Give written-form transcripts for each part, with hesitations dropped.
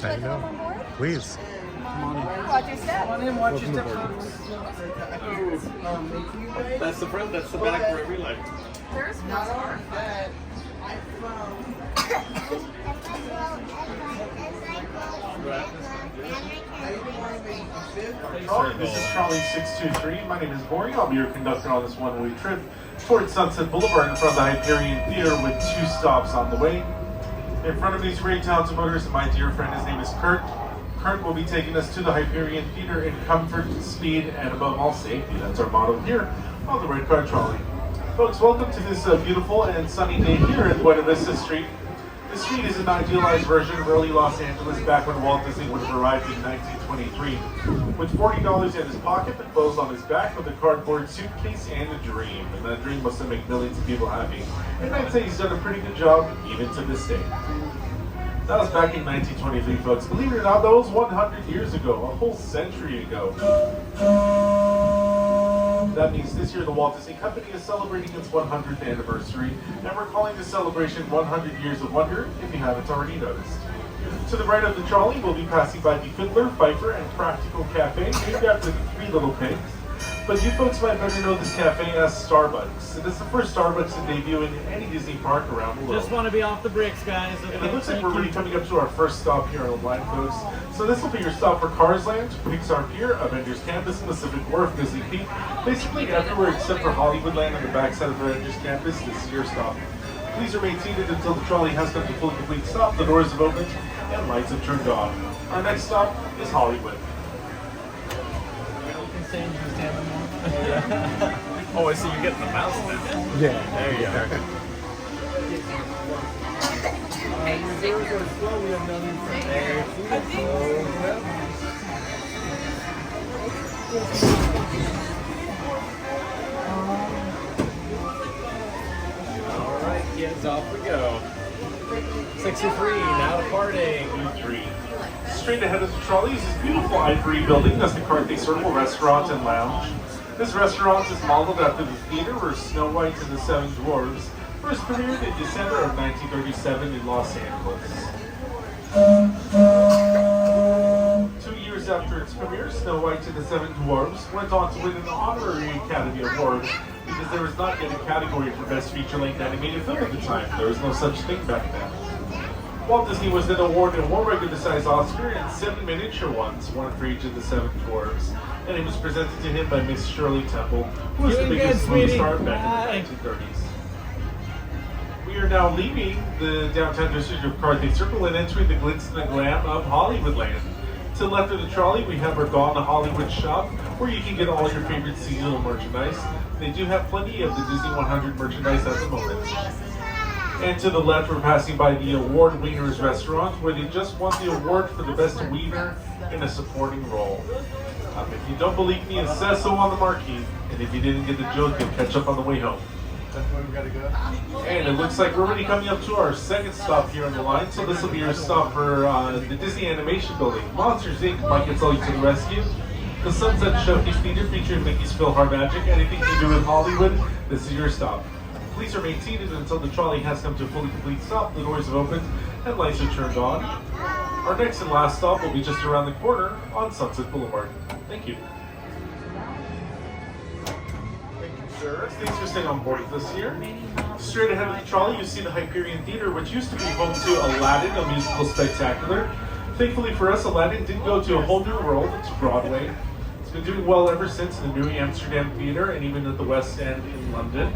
you like to hop on board? Please. Come on in. Watch your step. Come on in, watch your step. That's the front, that's the back, wherever you like. There's one more. Trolley, this is Trolley 623. My name is Maury. I'll be your conductor on this one-way trip towards Sunset Boulevard in front of the Hyperion Theater with 2 stops on the way. In front of me is Ray Townsend Motors and my dear friend, his name is Kurt. Kurt will be taking us to the Hyperion Theater in comfort, speed, and above all safety. That's our motto here on the Red Car Trolley. Folks, welcome to this beautiful and sunny day here at Buena Vista Street. The street is an idealized version of early Los Angeles back when Walt Disney would have arrived in 1923. With $40 in his pocket, the clothes on his back, with a cardboard suitcase and a dream. And that dream was to make millions of people happy. And I'd say he's done a pretty good job, even to this day. That was back in 1923, folks. Believe it or not, that was 100 years ago, a whole century ago. That means this year the Walt Disney Company is celebrating its 100th anniversary, and we're calling the celebration 100 Years of Wonder, if you haven't already noticed. To the right of the trolley, we'll be passing by the Fiddler, Fifer, and Practical Cafe, named after the 3 little pigs. But you folks might better know this cafe as Starbucks. It is the first Starbucks to debut in any Disney park around the world. Just want to be off the bricks, guys. Okay, And it looks like we're really coming up to our first stop here on the line, folks. So this will be your stop for Cars Land, Pixar Pier, Avengers Campus, Pacific Wharf, Disney Peak. Basically everywhere except for Hollywood Land on the backside of Avengers Campus, this is your stop. Please remain seated until the trolley has come to full complete stop, the doors have opened, and lights have turned on. Our next stop is Hollywood. Oh, I see you're getting the mouse now. Yeah. There you are. Alright, kids, off we go. 63, now departing. 3. Straight ahead of the trolley is this beautiful ivory building. That's the Carthay Circle Restaurant and Lounge. This restaurant is modeled after the theater where Snow White and the 7 Dwarfs first premiered in December of 1937 in Los Angeles. 2 years after its premiere, Snow White and the 7 Dwarfs went on to win an honorary Academy Award because there was not yet a category for Best Feature-Length Animated Film at the time. There was no such thing back then. Walt Disney was then awarded 1 regular-sized Oscar and 7 miniature ones, 1 for each of the 7 Dwarfs. And it was presented to him by Miss Shirley Temple, who was the biggest movie star back in the 1930s. We are now leaving the downtown district of Carthay Circle and entering the glitz and the glam of Hollywood Land. To the left of the trolley, we have our Gone to Hollywood shop, where you can get all your favorite seasonal merchandise. They do have plenty of the Disney 100 merchandise at the moment. And to the left, we're passing by the Award Wieners restaurant, where they just won the award for the best wiener in a supporting role. If you don't believe me, it says so on the marquee. And if you didn't get the joke, you'll catch up on the way home. That's where we gotta go. And it looks like we're already coming up to our second stop here on the line. So this will be your stop for the Disney Animation Building. Monsters Inc. might get all you to the rescue. The Sunset Showcase Theater featuring Mickey's PhilharMagic. Anything to do with Hollywood, this is your stop. Please remain seated until the trolley has come to a fully complete stop, the doors have opened, and lights are turned on. Our next and last stop will be just around the corner on Sunset Boulevard. Thank you. Thank you, sir. Thanks for staying on board with us here. Straight ahead of the trolley, you see the Hyperion Theater, which used to be home to Aladdin, a musical spectacular. Thankfully for us, Aladdin did go to a whole new world, to Broadway. It's been doing well ever since the New Amsterdam Theater and even at the West End in London.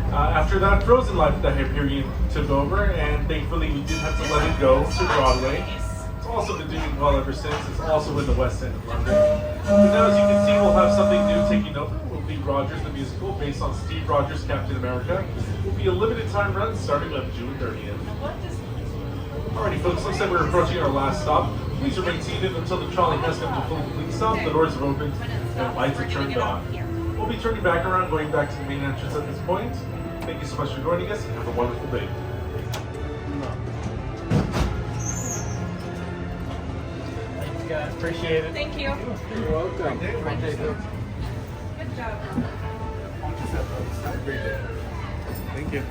After that, Frozen Life at the Hyperion took over, and thankfully we did have to let it go to Broadway. It's also been doing well ever since. It's also in the West End of London. But now, as you can see, we'll have something new taking over. Will be Rogers the Musical, based on Steve Rogers' Captain America. It will be a limited time run starting on June 30th. Alrighty, folks, looks like we're approaching our last stop. Please remain seated until the trolley has come to a full complete stop, the doors have opened, and lights are turned on. We'll be turning back around, going back to the main entrance at this point. Thank you so much for joining us, and have a wonderful day. Thanks, guys. Appreciate it. Thank you. You're welcome. Good job. Great day. Thank you.